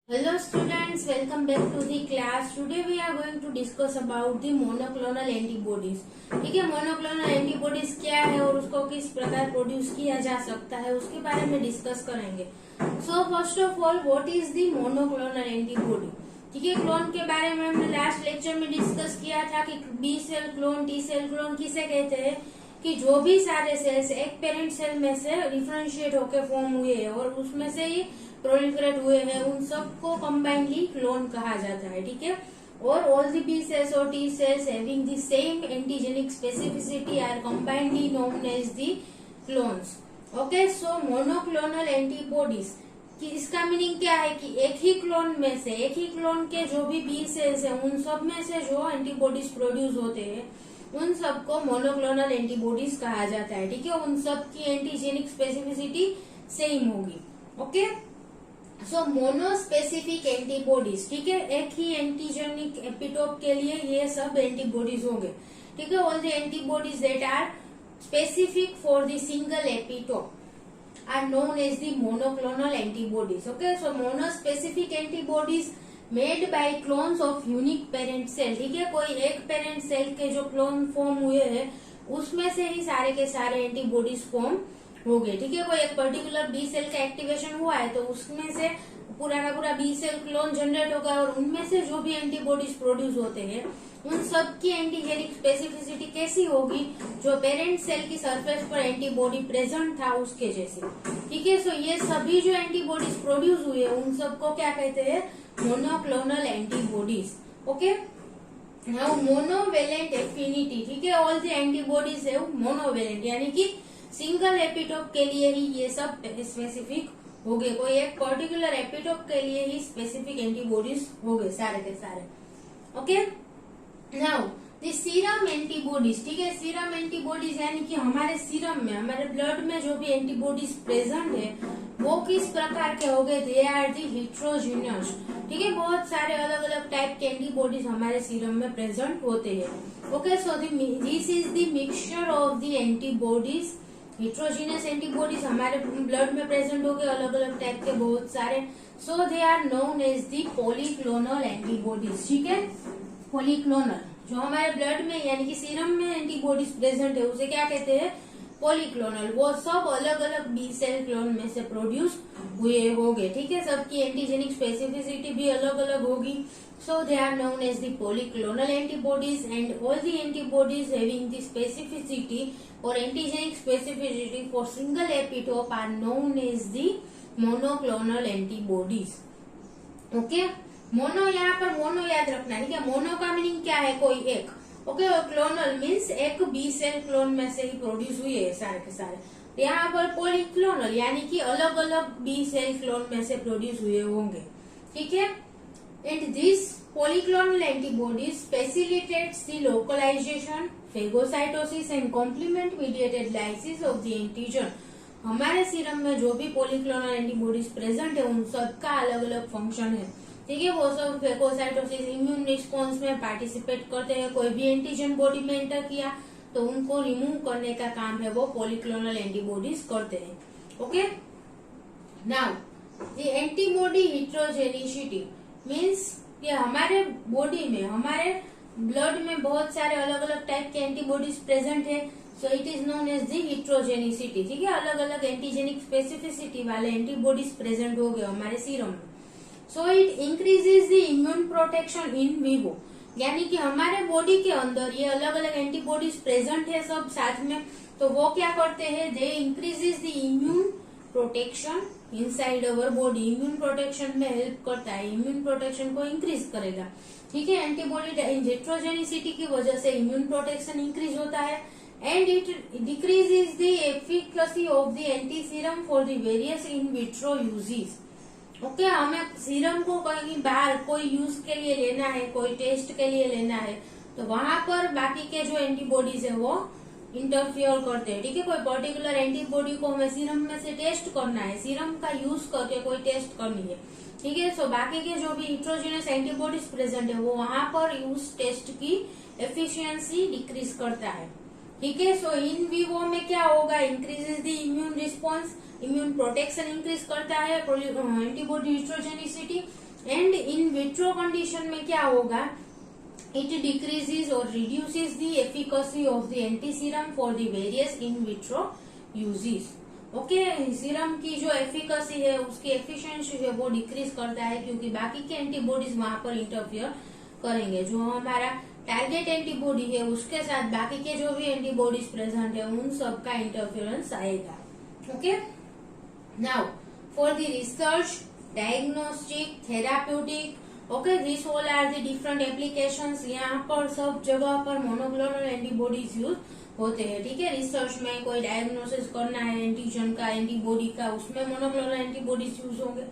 Hello students, welcome back to the class. Today we are going to discuss about the monoclonal antibodies. ठीक है, monoclonal antibodies क्या है और उसको किस प्रकार प्रोड्यूस किया जा सकता है उसके बारे में डिस्कस करेंगे. So first of all, what is the monoclonal antibody? ठीक है, क्लोन के बारे में हमने लास्ट लेक्चर में डिस्कस किया था कि B cell clone, T cell clone किसे कहते हैं कि जो भी सारे सेल्स एक पेरेंट सेल में से डिफरेंशिएट होकर फॉर्म हुए हैं और उसमें से ही प्रोलिफरेट हुए हैं, उन सबको कंबाइनली क्लोन कहा जाता है. ठीक है, और ऑल द बी सेल्स और T cells having the same antigenic specificity are combinely known as the clones. Okay, so monoclonal antibodies कि इसका मीनिंग क्या है कि एक ही क्लोन में से, एक ही क्लोन के जो भी बी सेल्स हैं उन सब में से जो एंटीबॉडीज प्रोड्यूस होते हैं उन सबको मोनोक्लोनल एंटीबॉडीज कहा जाता है. ठीक है, उन सब की एंटीजेनिक स्पेसिफिसिटी सेम होगी. ओके, सो मोनोस्पेसिफिक एंटीबॉडीज, ठीक है, एक ही एंटीजेनिक एपिटोप के लिए ये सब एंटीबॉडीज होंगे. ठीक है, all the antibodies that are specific for the single epitope are known as the monoclonal antibodies. Okay, so monospecific antibodies made by clones of unique parent cell. ठीक है, कोई एक पेरेंट सेल के जो क्लोन फॉर्म हुए हैं उसमें से ही सारे के सारे एंटीबॉडीज फॉर्म हो गए. ठीक है, कोई एक पर्टिकुलर बी सेल का एक्टिवेशन हुआ है तो उसमें से पूरा का पूरा बी सेल क्लोन जनरेट होगा और उनमें से जो भी एंटीबॉडीज प्रोड्यूस होते हैं उन सब की एंटीजेनिक स्पेसिफिसिटी कैसी होगी, जो पेरेंट सेल की सरफेस पर एंटीबॉडी प्रेजेंट था उसके जैसे. ठीक है, सो ये सभी जो एंटीबॉडीज प्रोड्यूस हुए उन सबको क्या कहते हैं, monoclonal antibodies. Okay, now monovalent affinity. ठीक है, ऑल द एंटीबॉडीज है मोनोवेलेंट यानी कि सिंगल एपिटोप के लिए ही ये सब स्पेसिफिक हो गए, कोई एक पर्टिकुलर एपिटोप के लिए ही स्पेसिफिक एंटीबॉडीज हो गए सारे के सारे. Okay, now the serum antibodies. ठीक है, सीरम एंटीबॉडीज यानी कि हमारे सीरम में, हमारे ब्लड में जो भी एंटीबॉडीज प्रेजेंट है वो किस प्रकार के हो गए, दे आर दी हिट्रोजीनियस. ठीक है, बहुत सारे अलग अलग टाइप के एंटीबॉडीज हमारे सीरम में प्रेजेंट होते हैं. Okay, so this is the mixture of the antibodies. Heterogeneous antibodies हमारे ब्लड में प्रेजेंट हो गए अलग अलग टाइप के बहुत सारे. So they are known as the polyclonal antibodies. ठीक है, पॉलीक्लोनल जो हमारे ब्लड में यानी कि सीरम में एंटीबॉडीज प्रेजेंट है उसे क्या कहते हैं, पॉलीक्लोनल. वो सब अलग अलग बी सेल क्लोन में से प्रोड्यूस हुए होंगे. ठीक है, सबकी एंटीजेनिक स्पेसिफिसिटी भी अलग अलग होगी. So they are known as the polyclonal antibodies, and all the antibodies having the specificity or antigenic specificity for single epitope are known as the monoclonal antibodies. Okay, mono यहाँ पर mono याद रखना. ठीक है, मोनो का meaning क्या है, कोई एक. ओके, और क्लोनल मीन्स एक बी सेल क्लोन में से ही प्रोड्यूस हुए है सारे के सारे. यहाँ पर पॉलीक्लोनल यानी कि अलग अलग बी सेल क्लोन में से प्रोड्यूस हुए होंगे. ठीक है, and these polyclonal antibodies facilitates the localization, phagocytosis and complement mediated lysis of the antigen. हमारे सीरम में जो भी पॉलीक्लोनल एंटीबॉडीज प्रेजेंट है उन सबका अलग अलग फंक्शन है. ठीक है, वो सब फेगोसाइटोसिस, इम्यून रिस्पॉन्स में पार्टिसिपेट करते हैं. कोई भी एंटीजन बॉडी में एंटर किया तो उनको रिमूव करने का काम है वो पॉलीक्लोनल एंटीबॉडीज करते हैं. Okay, now the antibody heterogenicity means कि हमारे बॉडी में, हमारे ब्लड में बहुत सारे अलग अलग टाइप के एंटीबॉडीज प्रेजेंट है. So it is known as the heterogenicity. ठीक है, अलग अलग एंटीजेनिक स्पेसिफिसिटी वाले एंटीबॉडीज प्रेजेंट हो गए हमारे सीरम में. So it increases the immune protection in vivo यानी कि हमारे बॉडी के अंदर ये अलग अलग एंटीबॉडीज प्रेजेंट है सब साथ में, तो वो क्या करते हैं, they increases the immune protection inside our body. Immune protection में हेल्प करता है, इम्यून प्रोटेक्शन को इंक्रीज करेगा. ठीक है, एंटीबॉडी हिट्रोजेनिसिटी की वजह से इम्यून प्रोटेक्शन इंक्रीज होता है and it decreases the efficacy of the anti serum for the various in vitro uses. Okay, हमें सीरम को कहीं बाहर कोई यूज के लिए लेना है, कोई टेस्ट के लिए लेना है, तो वहां पर बाकी के जो एंटीबॉडीज है वो इंटरफियर करते हैं. ठीक है, कोई पर्टिकुलर एंटीबॉडी को हमें सीरम में से टेस्ट करना है, सीरम का यूज करके कोई टेस्ट करनी है. ठीक है, सो बाकी के जो भी हिट्रोजीनियस एंटीबॉडीज प्रेजेंट है वो वहां पर उस टेस्ट की एफिशिएंसी डिक्रीज करता है. ठीक है, सो इन विवो में क्या होगा, increases the immune response, immune protection increase करता है, antibody heterogeneity and in vitro condition में क्या होगा, इट डिक्रीजेस और reduces the efficacy of the anti serum for the various in vitro uses. Okay, serum की जो एफिकेसी है, उसकी एफिशिएंसी है, वो डिक्रीज करता है क्योंकि बाकी के एंटीबॉडीज वहां पर इंटरफियर करेंगे। जो हमारा टारगेट एंटीबॉडी है उसके साथ बाकी के जो भी एंटीबॉडीज प्रेजेंट है उन सब का इंटरफेरेंस आएगा। Okay, now for the research, diagnostic, therapeutic, okay, this all are the different applications. यहाँ पर सब जगह पर मोनोक्लोनल एंटीबॉडीज यूज होते हैं। ठीक है, रिसर्च में कोई डायग्नोसिस करना है एंटीजन का, एंटीबॉडी का, उसमें मोनोक्लोनल एंटीबॉडीज यूज होंगे।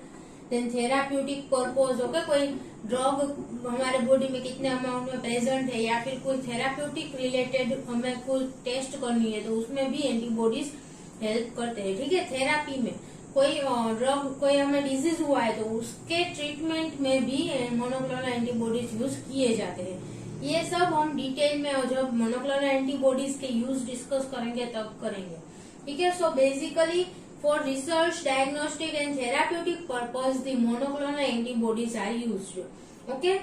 देन थेराप्यूटिक पर्पज, ओके, कोई ड्रग हमारे बॉडी में कितने अमाउंट में प्रेजेंट है या फिर कोई थेराप्यूटिक रिलेटेड हमें कोई टेस्ट करनी है तो उसमें भी एंटीबॉडीज हेल्प करते हैं। ठीक है, थेरापी में कोई ड्रग, कोई हमें डिजीज हुआ है तो उसके ट्रीटमेंट में भी मोनोक्लोनल एंटीबॉडीज यूज किए जाते हैं। ये सब हम डिटेल में जब मोनोक्लोनल एंटीबॉडीज के यूज डिस्कस करेंगे तब करेंगे। ठीक है, so basically for research, diagnostic and therapeutic purpose the monoclonal antibodies are used. Okay,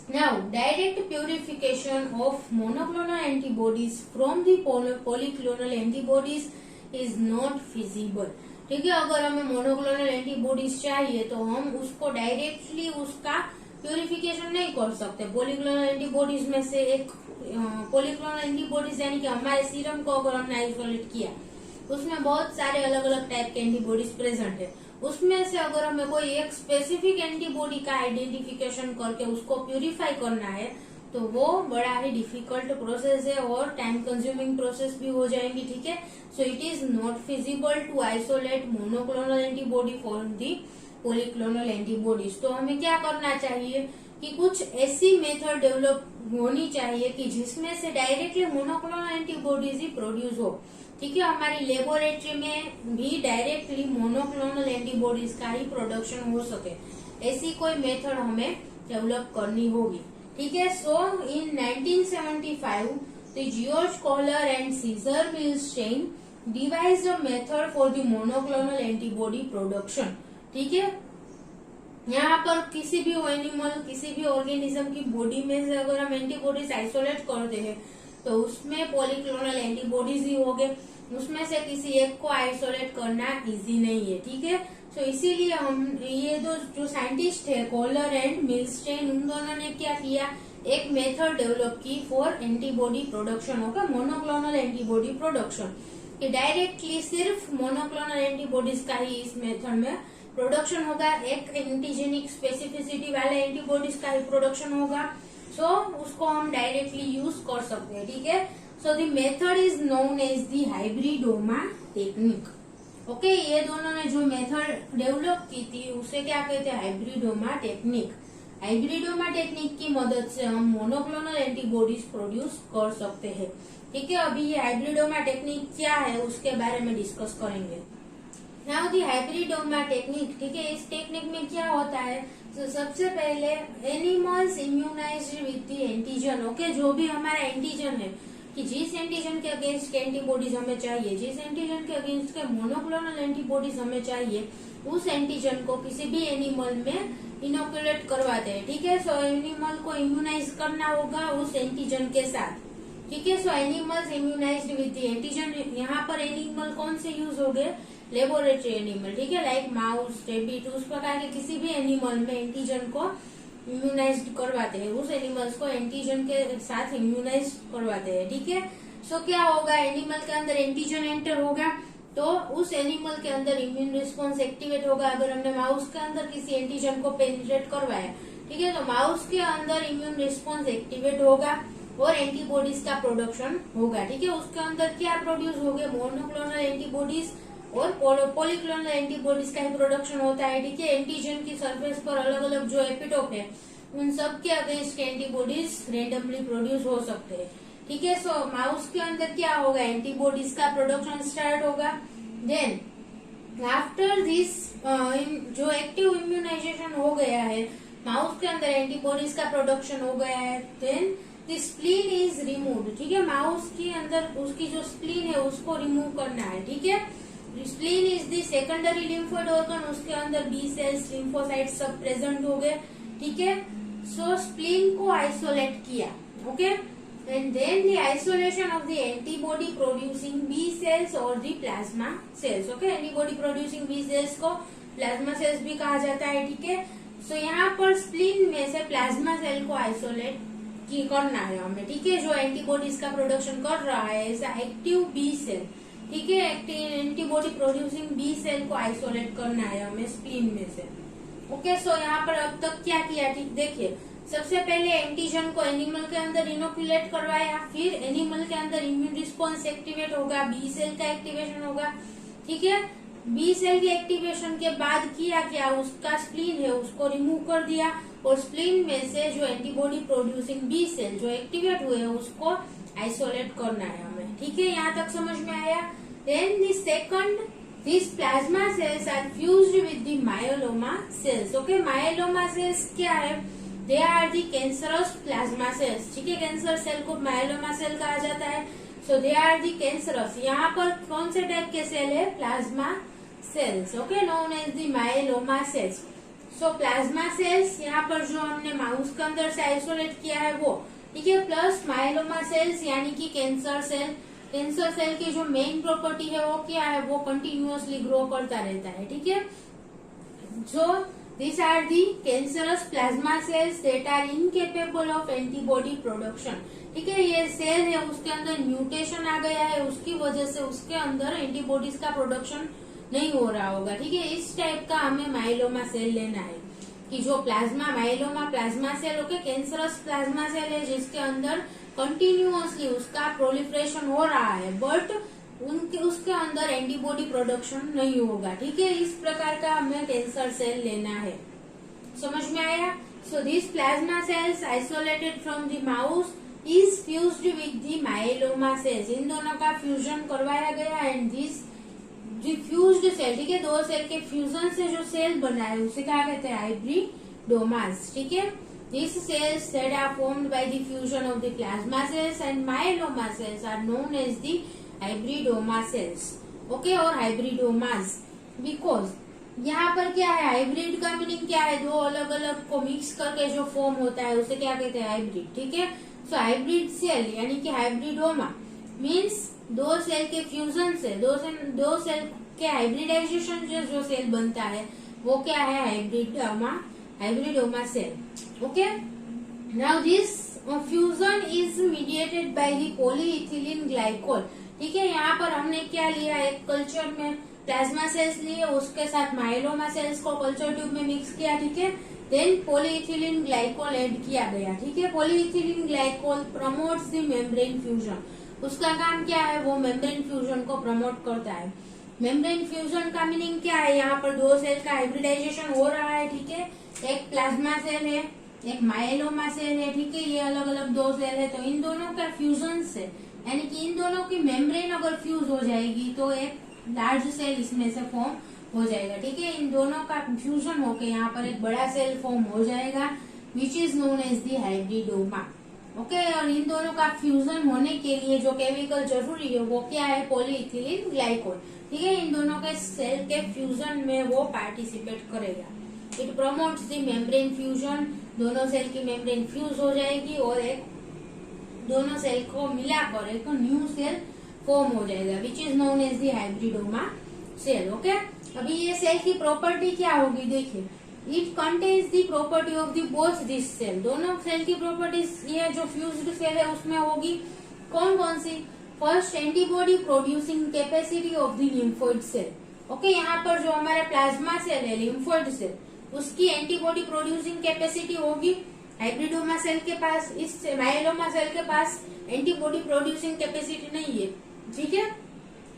now direct purification of monoclonal antibodies from the polyclonal antibodies is not feasible. ठीक है, अगर हमें मोनोक्लोनल एंटीबॉडीज चाहिए तो हम उसको डायरेक्टली उसका प्यूरिफिकेशन नहीं कर सकते। पॉलीक्लोनल एंटीबॉडीज में से एक पॉलीक्लोनल एंटीबॉडीज यानी कि हमारे सीरम को अगर हमने आइसोलेट किया, उसमें बहुत सारे अलग अलग टाइप के एंटीबॉडीज प्रेजेंट है। उसमें से अगर हमें कोई एक स्पेसिफिक एंटीबॉडी का आइडेंटिफिकेशन करके उसको प्यूरिफाई करना है तो वो बड़ा ही डिफिकल्ट प्रोसेस है और टाइम कंज्यूमिंग प्रोसेस भी हो जाएंगी। ठीक है, so it is not feasible to isolate monoclonal antibody for the polyclonal antibodies. तो हमें क्या करना चाहिए कि कुछ ऐसी मेथड डेवलप होनी चाहिए कि जिसमें से डायरेक्टली मोनोक्लोनल एंटीबॉडीज ही प्रोड्यूस हो। ठीक है, हमारी लेबोरेटरी में भी डायरेक्टली मोनोक्लोनल एंटीबॉडीज का ही प्रोडक्शन हो सके, ऐसी कोई मेथड हमें डेवलप करनी होगी। ठीक है, so in 1975 the George Kohler and Cesar Milstein devised a method for the monoclonal antibody production. ठीक है, यहाँ पर किसी भी एनिमल, किसी भी ऑर्गेनिज्म की बॉडी में से अगर हम एंटीबॉडीज आइसोलेट करते हैं तो उसमें पॉलीक्लोनल एंटीबॉडीज ही होंगे। उसमें से किसी एक को आइसोलेट करना इजी नहीं है। ठीक है, सो इसीलिए हम ये जो साइंटिस्ट है कॉलर एंड मिलस्टेन, उन दोनों ने क्या किया, एक मेथड डेवलप की फॉर एंटीबॉडी प्रोडक्शन, होगा मोनोक्लोनल एंटीबॉडी प्रोडक्शन, कि डायरेक्टली सिर्फ मोनोक्लोनल एंटीबॉडीज का ही इस मेथड में प्रोडक्शन होगा। एक एंटीजेनिक स्पेसिफिसिटी वाले एंटीबॉडीज का ही प्रोडक्शन होगा, सो उसको हम डायरेक्टली यूज कर सकते हैं। ठीक है, so the method is known as the hybridoma technique. Okay, ये दोनों ने जो मेथड डेवलप की थी उसे क्या कहते हैं, हाइब्रिडोमा टेक्निक। हाइब्रिडोमा टेक्निक की मदद से हम मोनोक्लोनल एंटीबॉडीज प्रोड्यूस कर सकते हैं। ठीक है, अभी ये हाइब्रिडोमा टेक्निक क्या है उसके बारे में डिस्कस करेंगे। Now the hybridoma technique. ठीक है, इस टेक्निक में क्या होता है, तो सबसे पहले animals immunised with the antigen. Okay, जो भी हमारा एंटीजन है कि जिस एंटीजन के अगेंस्ट एंटीबॉडीज हमें चाहिए, जिस एंटीजन के अगेंस्ट के मोनोक्लोनल एंटीबॉडीज हमें चाहिए, उस एंटीजन को किसी भी एनिमल में इनोकुलेट करवाते हैं। ठीक है, सो एनिमल को इम्यूनाइज करना होगा उस एंटीजन के साथ। ठीक है, सो animals immunised with the antigen. यहाँ पर एनिमल कौन से यूज हो गए, लेबोरेटरी एनिमल। ठीक है, लाइक माउस, रेबिट, उस प्रकार के किसी भी एनिमल में एंटीजन को इम्यूनाइज करवाते हैं, उस एनिमल्स को एंटीजन के साथ इम्यूनाइज करवाते हैं। ठीक है, सो क्या होगा, एनिमल के अंदर एंटीजन एंटर होगा तो उस एनिमल के अंदर इम्यून रिस्पॉन्स एक्टिवेट होगा। अगर हमने माउस के अंदर किसी एंटीजन को पेनिट्रेट करवाया, ठीक है, तो माउस के अंदर इम्यून रिस्पॉन्स एक्टिवेट होगा और एंटीबॉडीज का प्रोडक्शन होगा। ठीक है, उसके अंदर क्या प्रोड्यूस होंगे, मोनोक्लोनल एंटीबॉडीज और पॉलीक्लोनल एंटीबॉडीज का ही प्रोडक्शन होता है। ठीक है, एंटीजन की सरफेस पर अलग अलग जो एपिटोप है उन सब के अगेंस्ट एंटीबॉडीज रेंडमली प्रोड्यूस हो सकते हैं। ठीक है, सो माउस के अंदर क्या होगा, एंटीबॉडीज का प्रोडक्शन स्टार्ट होगा। देन आफ्टर दिस जो एक्टिव इम्यूनाइजेशन हो गया है, माउस के अंदर एंटीबॉडीज का प्रोडक्शन हो गया है, then the spleen is removed. ठीक है, माउस के अंदर उसकी जो स्प्लीन है उसको रिमूव करना है। ठीक है, spleen is the secondary lymphoid organ, उसके अंदर बी सेल्स, लिम्फोसाइट्स सब प्रेजेंट हो गए, ठीक है। सो स्प्लीन को आइसोलेट किया, okay, and then the isolation of the antibody producing B cells और the plasma cells, okay. Antibody producing B cells को प्लाज्मा सेल्स भी कहा जाता है, ठीक है। सो यहाँ पर स्प्लीन में से प्लाज्मा सेल को आइसोलेट की करना है हमें, ठीक है, जो एंटीबॉडीज का प्रोडक्शन कर रहा है, ऐसा एक्टिव बी सेल, ठीक है, एंटीबॉडी प्रोड्यूसिंग बी सेल को आइसोलेट करना है हमें स्प्लीन में से, ओके। सो यहाँ पर अब तक क्या किया, ठीक, देखिए, सबसे पहले एंटीजन को एनिमल के अंदर इनोकुलेट करवाया, फिर एनिमल के अंदर इम्यून रिस्पॉन्स एक्टिवेट होगा, बी सेल का एक्टिवेशन होगा, ठीक है। बी सेल के एक्टिवेशन के बाद किया क्या, उसका स्प्लीन है उसको रिमूव कर दिया, और स्प्लीन में से जो एंटीबॉडी प्रोड्यूसिंग बी सेल जो एक्टिवेट हुए हैं उसको आइसोलेट करना है हमें, ठीक है। यहाँ तक समझ में आया। Then the second, these plasma cells are fused with the myeloma cells, okay। myeloma cells क्या है, they are the cancerous plasma cells, ठीक है। कैंसर सेल को myeloma सेल कहा जाता है। so they are the cancerous, यहाँ पर कौन से टाइप के सेल है, plasma cells, okay, known as the myeloma cells। so plasma cells यहाँ पर जो हमने माउस के अंदर से आइसोलेट किया है वो, ठीक है, प्लस myeloma सेल्स यानी कि कैंसर सेल। कैंसर सेल की जो मेन प्रॉपर्टी है वो क्या है, वो कंटिन्यूअसली ग्रो करता रहता है, ठीक है। जो this are the cancerous plasma cells that are incapable of antibody production, ठीक है। ये सेल है उसके अंदर म्यूटेशन आ गया है, उसकी वजह से उसके अंदर एंटीबॉडीज का प्रोडक्शन नहीं हो रहा होगा, ठीक है। इस टाइप का हमें माइलोमा सेल लेना है कि जो plasma myeloma plasma cell, okay, cancerous plasma cell है जिसके अंदर कंटिन्यूअसली उसका प्रोलिफरेशन हो रहा है, बट उसके अंदर एंटीबॉडी प्रोडक्शन नहीं होगा, ठीक है। इस प्रकार का हमें कैंसर सेल लेना है, समझ में आया। So this plasma cells isolated from the mouse is fused with the myeloma cells, इन दोनों का फ्यूजन करवाया गया, एंड दिस फ्यूज्ड सेल, ठीक है, दो सेल के फ्यूजन से जो सेल बना है उसे क्या कहते हैं, हाइब्रिडोमास, ठीक है। These cells that are formed by the fusion of the plasma cells and myeloma cells are known as the hybridoma cells, okay, और hybridomas, because यहाँ पर क्या है, हाइब्रिड का मीनिंग क्या है, दो अलग अलग को मिक्स करके जो फॉर्म होता है उसे क्या कहते हैं, हाइब्रिड, ठीक है। सो हाइब्रिड सेल यानी कि हाइब्रिडोमा मीन्स दो सेल के फ्यूजन से, दो सेल के हाइब्रिडाइजेशन से जो सेल बनता है वो क्या है, hybridoma cell, okay। now this fusion is mediated by the polyethylene glycol, ठीक है। यहाँ पर हमने क्या लिया, एक कल्चर में प्लाज्मा सेल्स लिए, उसके साथ माइलोमा सेल्स को कल्चर ट्यूब में मिक्स किया, ठीक है। देन पॉलीइथिलीन ग्लाइकोल ऐड किया गया, ठीक है। Polyethylene glycol promotes the membrane fusion, उसका काम क्या है, वो मेम्ब्रेन फ्यूजन को प्रमोट करता है। मेम्ब्रेन फ्यूजन का मीनिंग क्या है, यहाँ पर दो सेल का हाइब्रिडाइजेशन हो रहा है, ठीक है। एक प्लाज्मा सेल है, एक माइलोमा सेल है, ठीक है, ये अलग अलग दो सेल है, तो इन दोनों का फ्यूजन से यानी कि इन दोनों की मेम्ब्रेन अगर फ्यूज हो जाएगी तो एक लार्ज सेल इसमें से फॉर्म हो जाएगा, ठीक है। इन दोनों का फ्यूजन होके यहाँ पर एक बड़ा सेल फॉर्म हो जाएगा, which is known as the hybridoma, okay. और इन दोनों का फ्यूजन होने के लिए जो केमिकल जरूरी है वो क्या है, पॉलीइथिलीन ग्लाइकोल, ठीक है। इन दोनों के सेल के फ्यूजन में वो पार्टिसिपेट करेगा। It promotes the membrane fusion, दोनों सेल की मेम्ब्रेन फ्यूज हो जाएगी और एक दोनों सेल को मिलाकर एक न्यू सेल फॉर्म हो जाएगा, which is known as the hybridoma cell, okay. अभी ये सेल की प्रॉपर्टी क्या होगी, देखिए, it contains the property of the both this cell, दोनों सेल की प्रॉपर्टीज ये जो फ्यूज्ड सेल है उसमें होगी, कौन कौन सी, first antibody producing capacity of the lymphoid cell, okay. यहाँ पर जो हमारा प्लाज्मा सेल है, लिम्फोइड सेल, उसकी एंटीबॉडी प्रोड्यूसिंग कैपेसिटी होगी हाइब्रिडोमा सेल के पास, इस माइलोमा सेल के पास एंटीबॉडी प्रोड्यूसिंग कैपेसिटी नहीं है, ठीक है।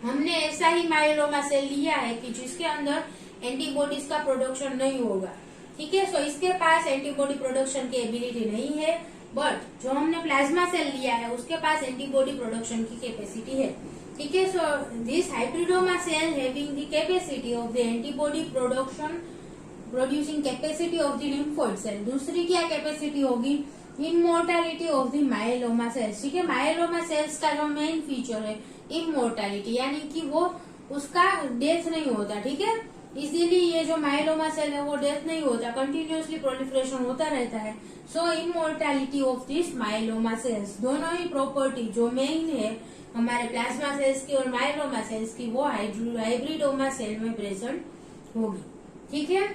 हमने ऐसा ही माइलोमा सेल लिया है कि जिसके अंदर एंटीबॉडीज का प्रोडक्शन नहीं होगा, ठीक है। सो इसके पास एंटीबॉडी प्रोडक्शन की एबिलिटी नहीं है, बट जो हमने प्लाज्मा सेल लिया है उसके पास एंटीबॉडी प्रोडक्शन की कैपेसिटी है, ठीक है। So this hybridoma cell having the capacity of the antibody producing capacity of the lymphoid cell. दूसरी क्या कैपेसिटी होगी, immortality of the myeloma cells, ठीक है। माइलोमा सेल्स का जो मेन फीचर है इमोर्टैलिटी, यानी कि वो उसका डेथ नहीं होता, ठीक है। इसीलिए ये जो माइलोमा सेल है वो डेथ नहीं होता, कंटिन्यूअसली प्रोलिफरेशन होता रहता है। So immortality of this myeloma cells, दोनों ही प्रॉपर्टी जो मेन है हमारे प्लाज्मा सेल्स की और माइलोमा सेल्स की, वो हाइब्रिडोमा सेल में प्रेजेंट होगी, ठीक है।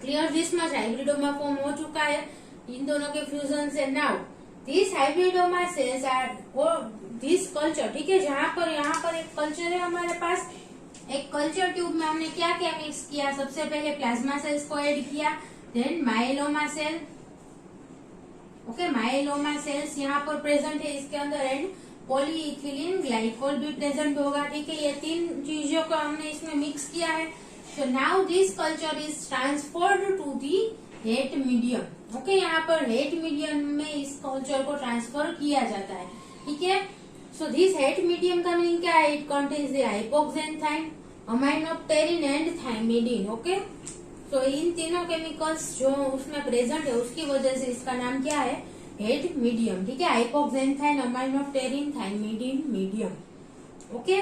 Clear this much, hybridoma form हो चुका है इन दोनों के फ्यूजन से। Now this hybridoma cells are this culture, ठीक है, जहां पर यहाँ पर एक कल्चर है हमारे पास। एक कल्चर ट्यूब में हमने क्या क्या मिक्स किया, सबसे पहले प्लाज्मा सेल्स को ऐड किया, then myeloma cell, okay, myeloma cells यहाँ पर प्रेजेंट है इसके अंदर, एंड पॉलीइथिलीन ग्लाइकोल भी प्रेजेंट होगा, ठीक है। ये तीन चीजों को हमने इसमें मिक्स किया है। So now this culture is transferred to the HAT medium, okay, यहाँ पर हेट मीडियम में इस कल्चर को ट्रांसफर किया जाता है, ठीक है। सो दिस हेट मीडियम का मीनिंग क्या है, it contains the hypoxanthine, aminopterin and thymidine, okay. So इन तीनों केमिकल्स जो उसमें प्रेजेंट है उसकी वजह से इसका नाम क्या है, हेट मीडियम, ठीक है, हाइपोक्सेंथाइन, अमाइनोप्टेरिन, थाइमिडीन मीडियम, ओके।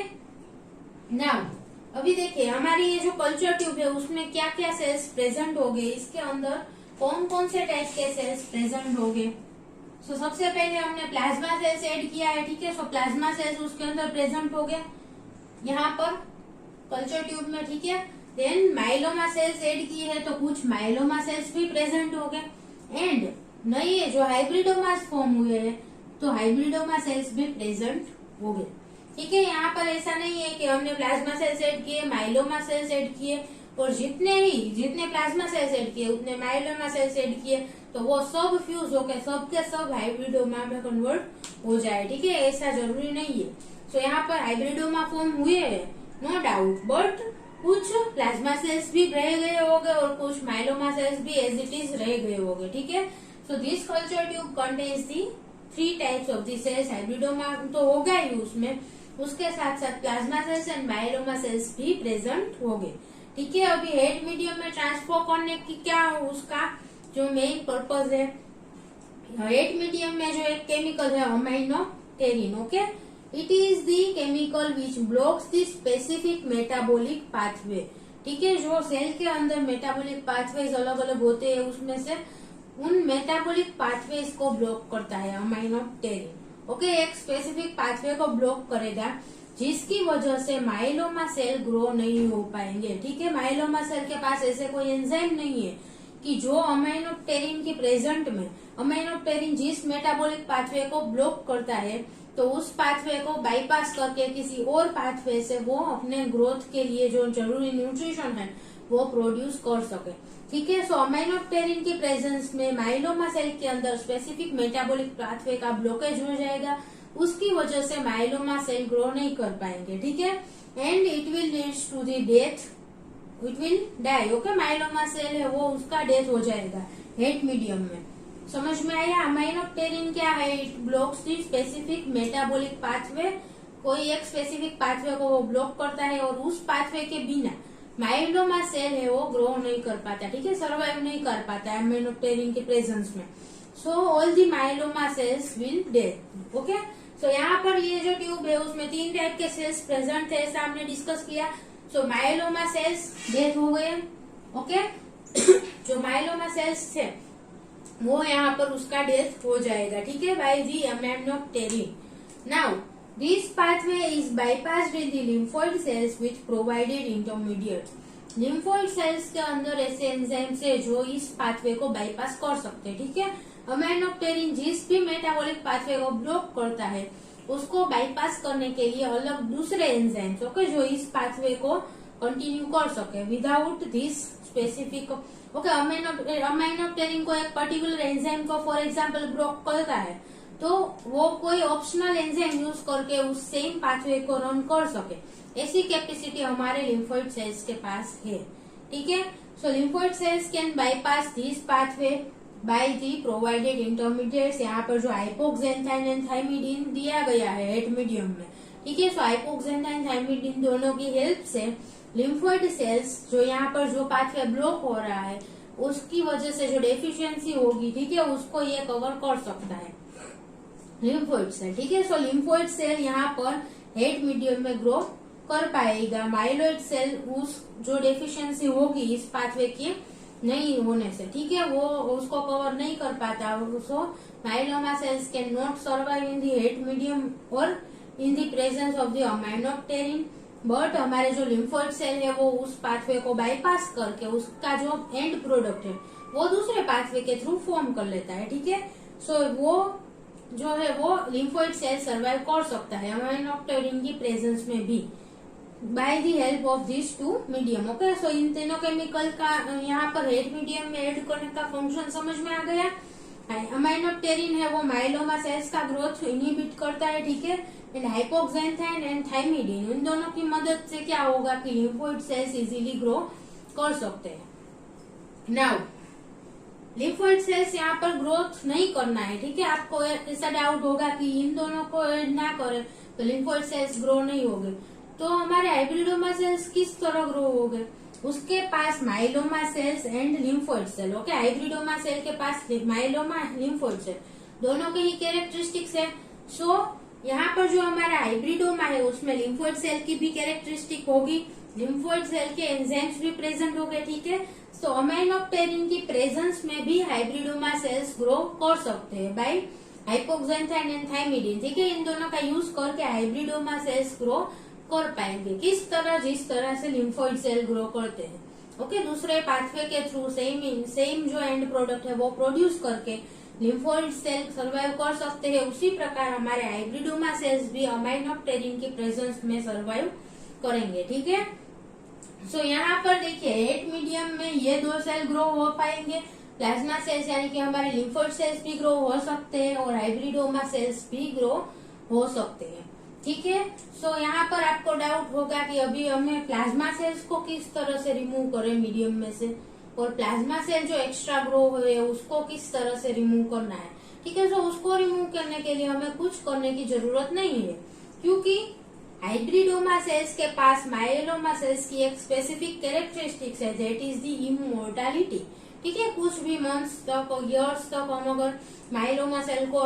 नाउ अभी देखिए हमारी ये जो कल्चर ट्यूब है उसमें क्या क्या सेल्स प्रेजेंट हो गए, इसके अंदर कौन कौन से टाइप के सेल्स प्रेजेंट हो गए। सो सबसे पहले हमने प्लाज्मा सेल्स ऐड किया है, ठीक है। सो प्लाज्मा सेल्स उसके अंदर प्रेजेंट हो गए यहाँ पर कल्चर ट्यूब में, ठीक है। देन माइलोमा सेल्स ऐड की है तो कुछ माइलोमा सेल्स भी प्रेजेंट हो गए, एंड नए जो हाइब्रिडोमास फॉर्म हुए हैं तो हाइब्रिडोमा सेल्स भी प्रेजेंट हो गए, ठीक है। यहाँ पर ऐसा नहीं है कि हमने प्लाज्मा सेल्स ऐड किए, माइलोमा सेल्स ऐड किए और जितने प्लाज्मा सेल्स ऐड किए उतने माइलोमा सेल्स ऐड किए तो वो सब फ्यूज होकर सब के सब हाइब्रिडोमा में कन्वर्ट हो जाए, ठीक है, ऐसा जरूरी नहीं है। सो यहाँ पर हाइब्रिडोमा फॉर्म हुए हैं नो डाउट, बट कुछ प्लाज्मा सेल्स भी रह गए होंगे और कुछ माइलोमा सेल्स भी एज इट इज रह गए होंगे, ठीक है। So this culture tube contains the 3 types of the cells, hybridoma तो होगा ही उसमें, उसके साथ साथ plasma cells and myeloma cells भी प्रेजेंट हो गए, ठीक है। अभी हेड मीडियम में ट्रांसफर करने की क्या उसका जो मेन पर्पज है, हेड मीडियम में जो एक केमिकल है aminopterin, okay, it is the chemical which blocks the specific metabolic pathway, ठीक है। जो सेल के अंदर मेटाबॉलिक पाथवेज अलग अलग होते हैं उसमें से उन मेटाबॉलिक पाथवेज को ब्लॉक करता है अमाइनोप्टेरिन, ओके, एक स्पेसिफिक पाथवे को ब्लॉक करेगा जिसकी वजह से माइलोमा सेल ग्रो नहीं हो पाएंगे, ठीक है। माइलोमा सेल के पास ऐसे कोई एंजाइम नहीं है कि जो अमाइनोप्टेरिन के प्रेजेंट में अमाइनोप्टेरिन जिस मेटाबॉलिक पाथवे को ब्लॉक करता है तो उस पाथवे को बाईपास करके किसी और पाथवे से वो अपने ग्रोथ के लिए जो जरूरी न्यूट्रिशन है वो प्रोड्यूस कर सके, ठीक है। सो अमाइनोप्टेरिन की प्रेजेंस में माइलोमा सेल के अंदर स्पेसिफिक मेटाबॉलिक पाथवे का ब्लॉकेज हो जाएगा, उसकी वजह से माइलोमा सेल ग्रो नहीं कर पाएंगे, ठीक है, and it will leads to the death, it will die, okay. Myeloma cell है वो उसका डेथ हो जाएगा हेड मीडियम में, समझ में आया। अमाइनोप्टेरिन क्या है, it blocks the specific metabolic pathway, कोई एक स्पेसिफिक पाथवे को वो ब्लॉक करता है और उस पाथवे के बिना माइलोमा सेल है वो ग्रो नहीं कर पाता, ठीक है, सर्वाइव नहीं कर पाता है अमाइनोप्टेरिन के प्रेजेंस में। So all the myeloma cells will death, okay. So यहाँ पर ये जो ट्यूब है उसमें 3 टाइप के सेल्स प्रेजेंट थे, ऐसा हमने डिस्कस किया। सो माइलोमा सेल्स डेथ हो गए, ओके। जो माइलोमा सेल्स थे वो यहाँ पर उसका डेथ हो जाएगा, ठीक है, by the aminopterin. Now this pathway is bypassed in the lymphoid cells which provided intermediate. Lymphoid cells के अंदर ऐसे एंजाइम्स है जो इस पाथवे को बाईपास कर सकते हैं, ठीक है। अमाइनोप्टेरिन जिस भी मेटाबॉलिक पाथवे को ब्लॉक करता है उसको बाईपास करने के लिए अलग दूसरे एंजाइम्स, ओके, जो इस पाथवे को कंटिन्यू कर सके विदाउट दिस स्पेसिफिक, ओके। अमाइनोप्टेरिन को एक पर्टिकुलर एंजाइम को फॉर एग्जांपल ब्लॉक करता है तो वो कोई ऑप्शनल एंजाइम यूज करके उस सेम पाथवे को रन कर सके, ऐसी कैपेसिटी हमारे लिम्फोइड सेल्स के पास है, ठीक है। So lymphoid cells can bypass this pathway by the provided intermediates. यहाँ पर जो हाइपोक्सेंथाइन एंड थाइमिडीन दिया गया है हेड मीडियम में, ठीक है। सो हाइपोक्सेंथाइन थाइमिडीन दोनों की हेल्प से लिम्फोइड सेल्स जो यहाँ पर जो पाथवे ब्लॉक हो रहा है उसकी वजह से जो डेफिशिएंसी होगी, ठीक है, उसको ये कवर कर सकता है लिम्फोइड सेल, ठीक है। सो लिम्फोइड सेल यहाँ पर हेड मीडियम में ग्रो कर पाएगा माइलोइड सेल उस जो डेफिशिएंसी होगी इस पाथवे की नहीं होने से, ठीक है, वो उसको कवर नहीं कर पाता। So myeloma cells can not survive in the HAT medium और in the presence of the aminopterin, but हमारे जो लिम्फोइड सेल है वो उस पाथवे को बाईपास करके उसका जो एंड प्रोडक्ट है वो दूसरे पाथवे के थ्रू फॉर्म कर लेता है, ठीक है। सो वो जो है वो लिम्फोइड सेल सर्वाइव कर सकता है अमाइनोप्टेरिन की प्रेजेंस में भी by the help of this two medium. Okay, so इन तीनों केमिकल का यहाँ पर हेड मीडियम में ऐड करने का फंक्शन समझ में आ गया। अमाइनोप्टेरिन है वो माइलोमा सेल्स का ग्रोथ इनहिबिट करता है, ठीक है, एंड हाइपोक्सेंथाइन एंड थाइमिडीन इन दोनों की मदद से क्या होगा कि लिम्फोइड सेल्स इजीली ग्रो कर सकते हैं। नाउ लिम्फोइड सेल्स यहाँ पर ग्रोथ नहीं करना है, ठीक है, आपको ऐसा डाउट होगा कि इन दोनों को ऐड ना करे तो लिम्फोइड सेल्स ग्रो नहीं होंगे, तो हमारे हाइब्रिडोमा सेल्स किस तरह ग्रो होंगे, उसके पास myeloma cells and lymphoid cell. Okay, hybridoma cell के पास माइलोमा लिम्फोइड सेल दोनों के ही कैरेक्टरिस्टिक्स है। सो यहाँ पर जो हमारा हाइब्रिडोमा है उसमें लिम्फोइड सेल की भी कैरेक्टरिस्टिक होगी, लिम्फोइड सेल के एंजाइम्स भी प्रेजेंट हो गए, ठीक है। तो अमाइनोप्टेरिन की प्रेजेंस में भी हाइब्रिडोमा सेल्स ग्रो कर सकते हैं बाय हाइपोक्सेंथाइन एंड थाइमिडीन, ठीक है। इन दोनों का यूज करके हाइब्रिडोमा सेल्स ग्रो कर पाएंगे। किस तरह, जिस तरह से लिम्फोइड सेल ग्रो करते हैं, ओके, दूसरे पाथवे के थ्रू सेम जो एंड प्रोडक्ट है वो प्रोड्यूस करके लिम्फोइड सेल सर्वाइव कर सकते हैं, उसी प्रकार हमारे हाइब्रिडोमा सेल्स भी अमाइनोप्टेरिन की प्रेजेंस में सर्वाइव करेंगे, ठीक है। सो यहाँ पर देखिए हेट मीडियम में ये दो सेल ग्रो हो पाएंगे, प्लाज्मा सेल्स यानी कि हमारे लिम्फोइड सेल्स भी ग्रो हो सकते हैं और हाइब्रिडोमा सेल्स भी ग्रो हो सकते हैं, ठीक है। सो यहाँ पर आपको डाउट होगा कि अभी हमें प्लाज्मा सेल्स को किस तरह से रिमूव करें मीडियम में से, और प्लाज्मा सेल जो एक्स्ट्रा ग्रो हुए उसको किस तरह से रिमूव करना है, ठीक है। सो उसको रिमूव करने के लिए हमें कुछ करने की जरूरत नहीं है, क्योंकि हाइब्रिडोमा सेल्स के पास माइलोमा सेल्स की एक स्पेसिफिक कैरेक्टरिस्टिक्स है, दैट इज द इमोर्टालिटी, ठीक है। कुछ भी मंथ्स तक, ईयर्स तक हम अगर माइलोमा सेल को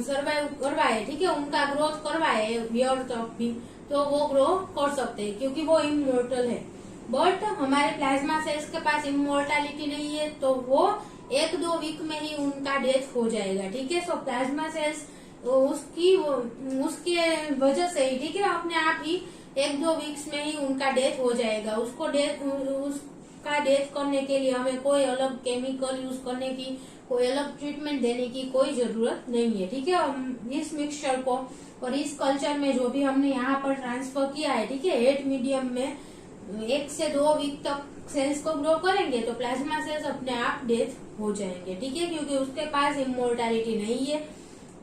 सर्वाइव करवाए, ठीक है, उनका ग्रोथ करवाए ईयर तक भी, तो वो ग्रो कर सकते हैं क्योंकि वो इमोर्टल है। बट हमारे प्लाज्मा सेल्स के पास इमोर्टालिटी नहीं है, तो वो 1-2 वीक में ही उनका डेथ हो जाएगा, ठीक है। सो प्लाज्मा सेल्स उसके वजह से ही, ठीक है, अपने आप ही 1-2 वीक्स में ही उनका डेथ हो जाएगा। उसका डेथ करने के लिए हमें कोई अलग केमिकल यूज करने की, कोई अलग ट्रीटमेंट देने की कोई जरूरत नहीं है, ठीक है। इस मिक्सचर को और इस कल्चर में जो भी हमने यहाँ पर ट्रांसफर किया है, ठीक है, हेट मीडियम में 1 से 2 वीक तक सेल्स को ग्रो करेंगे तो प्लाज्मा सेल्स अपने आप डेथ हो जाएंगे, ठीक है, क्योंकि उसके पास इमोर्टालिटी नहीं है,